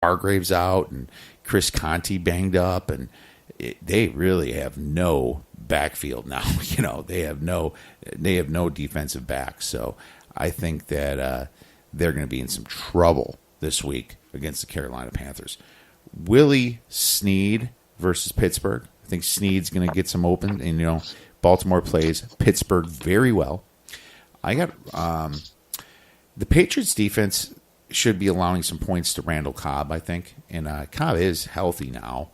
Hargrave's out and Chris Conti banged up, and they really have no backfield now. They have no defensive backs. So I think that they're going to be in some trouble this week against the Carolina Panthers. Willie Snead versus Pittsburgh. I think Snead's going to get some open, and Baltimore plays Pittsburgh very well. I got the Patriots defense should be allowing some points to Randall Cobb, I think, and Cobb is healthy now,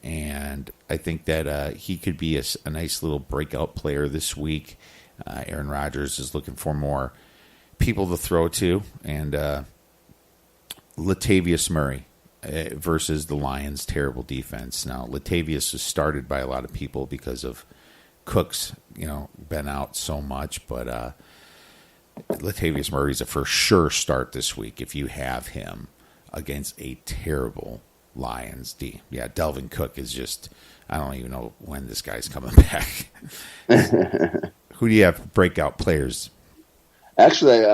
and I think that he could be a nice little breakout player this week. Aaron Rodgers is looking for more people to throw to, and Latavius Murray versus the Lions' terrible defense. Now, Latavius is started by a lot of people because of Cook's, been out so much, but Latavius Murray's a for sure start this week if you have him against a terrible Lions D. Yeah, Delvin Cook is just, I don't even know when this guy's coming back. Who do you have breakout players? Actually,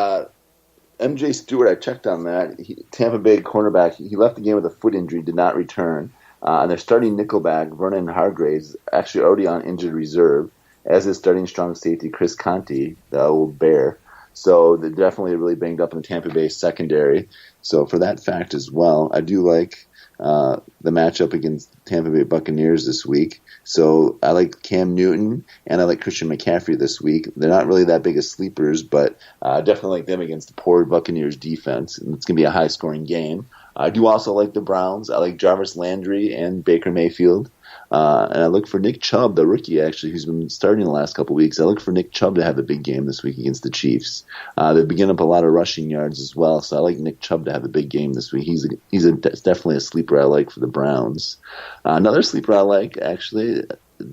MJ Stewart, I checked on that. Tampa Bay cornerback, he left the game with a foot injury, did not return. And they're starting nickelback, Vernon Hargraves, actually already on injured reserve, as is starting strong safety Chris Conti, the old Bear. So they're definitely really banged up in the Tampa Bay secondary. So for that fact as well, I do like the matchup against Tampa Bay Buccaneers this week. So I like Cam Newton and I like Christian McCaffrey this week. They're not really that big of sleepers, but I definitely like them against the poor Buccaneers defense. And it's going to be a high-scoring game. I do also like the Browns. I like Jarvis Landry and Baker Mayfield. And I look for Nick Chubb, the rookie, actually, who's been starting the last couple of weeks. I look for Nick Chubb to have a big game this week against the Chiefs. They begin up a lot of rushing yards as well, so I like Nick Chubb to have a big game this week. He's definitely a sleeper I like for the Browns. Another sleeper I like, actually,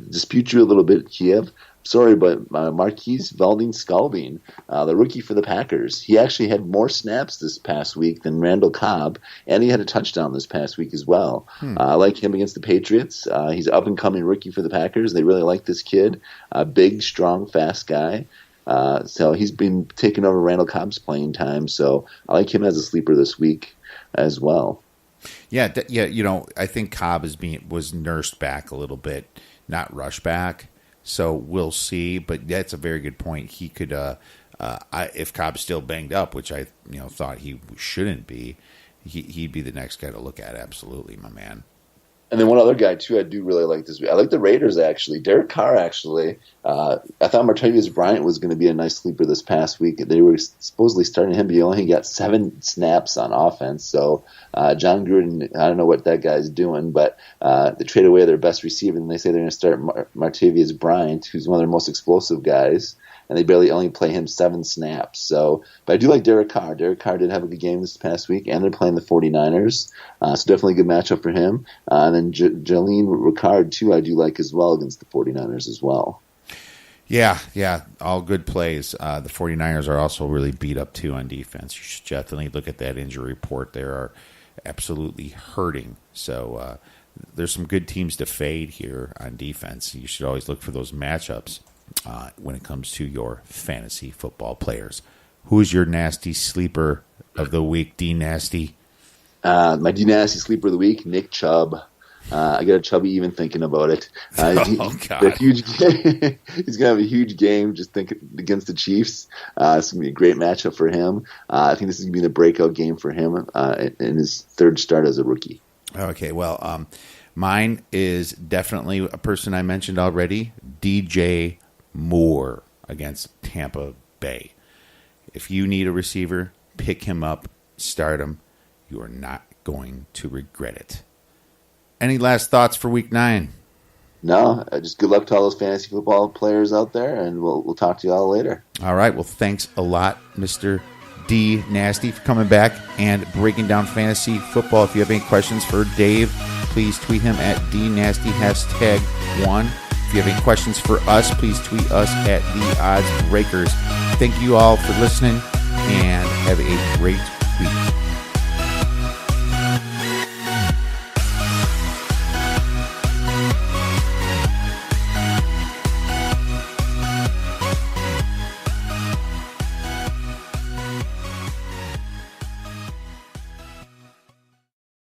dispute you a little bit, Kiev. Sorry, but Marquise Valdes-Scantling, the rookie for the Packers, he actually had more snaps this past week than Randall Cobb, and he had a touchdown this past week as well. I like him against the Patriots. He's an up-and-coming rookie for the Packers. They really like this kid. Big, strong, fast guy. So he's been taking over Randall Cobb's playing time, so I like him as a sleeper this week as well. Yeah, I think Cobb was nursed back a little bit, not rushed back. So we'll see, but that's a very good point. He could, if Cobb's still banged up, which I thought he shouldn't be, he'd be the next guy to look at. Absolutely, my man. And then one other guy, too, I do really like this week. I like the Raiders, actually. Derek Carr, actually. I thought Martavis Bryant was going to be a nice sleeper this past week. They were supposedly starting him, but he only got 7 snaps on offense. So John Gruden, I don't know what that guy's doing, but they trade away their best receiver, and they say they're going to start Martavis Bryant, who's one of their most explosive guys. And they barely only play him 7 snaps. So, but I do like Derek Carr. Derek Carr did have a good game this past week, and they're playing the 49ers. So definitely a good matchup for him. And then Jalen Ricard, too, I do like as well against the 49ers as well. Yeah, all good plays. The 49ers are also really beat up, too, on defense. You should definitely look at that injury report. They are absolutely hurting. So there's some good teams to fade here on defense. You should always look for those matchups. When it comes to your fantasy football players. Who's your nasty sleeper of the week, D Nasty? My D Nasty sleeper of the week, Nick Chubb. I got a chubby even thinking about it. God. He's going to have a huge game just thinking against the Chiefs. It's going to be a great matchup for him. I think this is going to be the breakout game for him in his third start as a rookie. Okay, well, mine is definitely a person I mentioned already, DJ Moore against Tampa Bay. If you need a receiver, pick him up, start him. You are not going to regret it. Any last thoughts for Week 9? No, just good luck to all those fantasy football players out there, and we'll talk to you all later. All right, well, thanks a lot, Mr. D Nasty, for coming back and breaking down fantasy football. If you have any questions for Dave, please tweet him at DNasty #1. If you have any questions for us, please tweet us at The Odds Breakers. Thank you all for listening, and have a great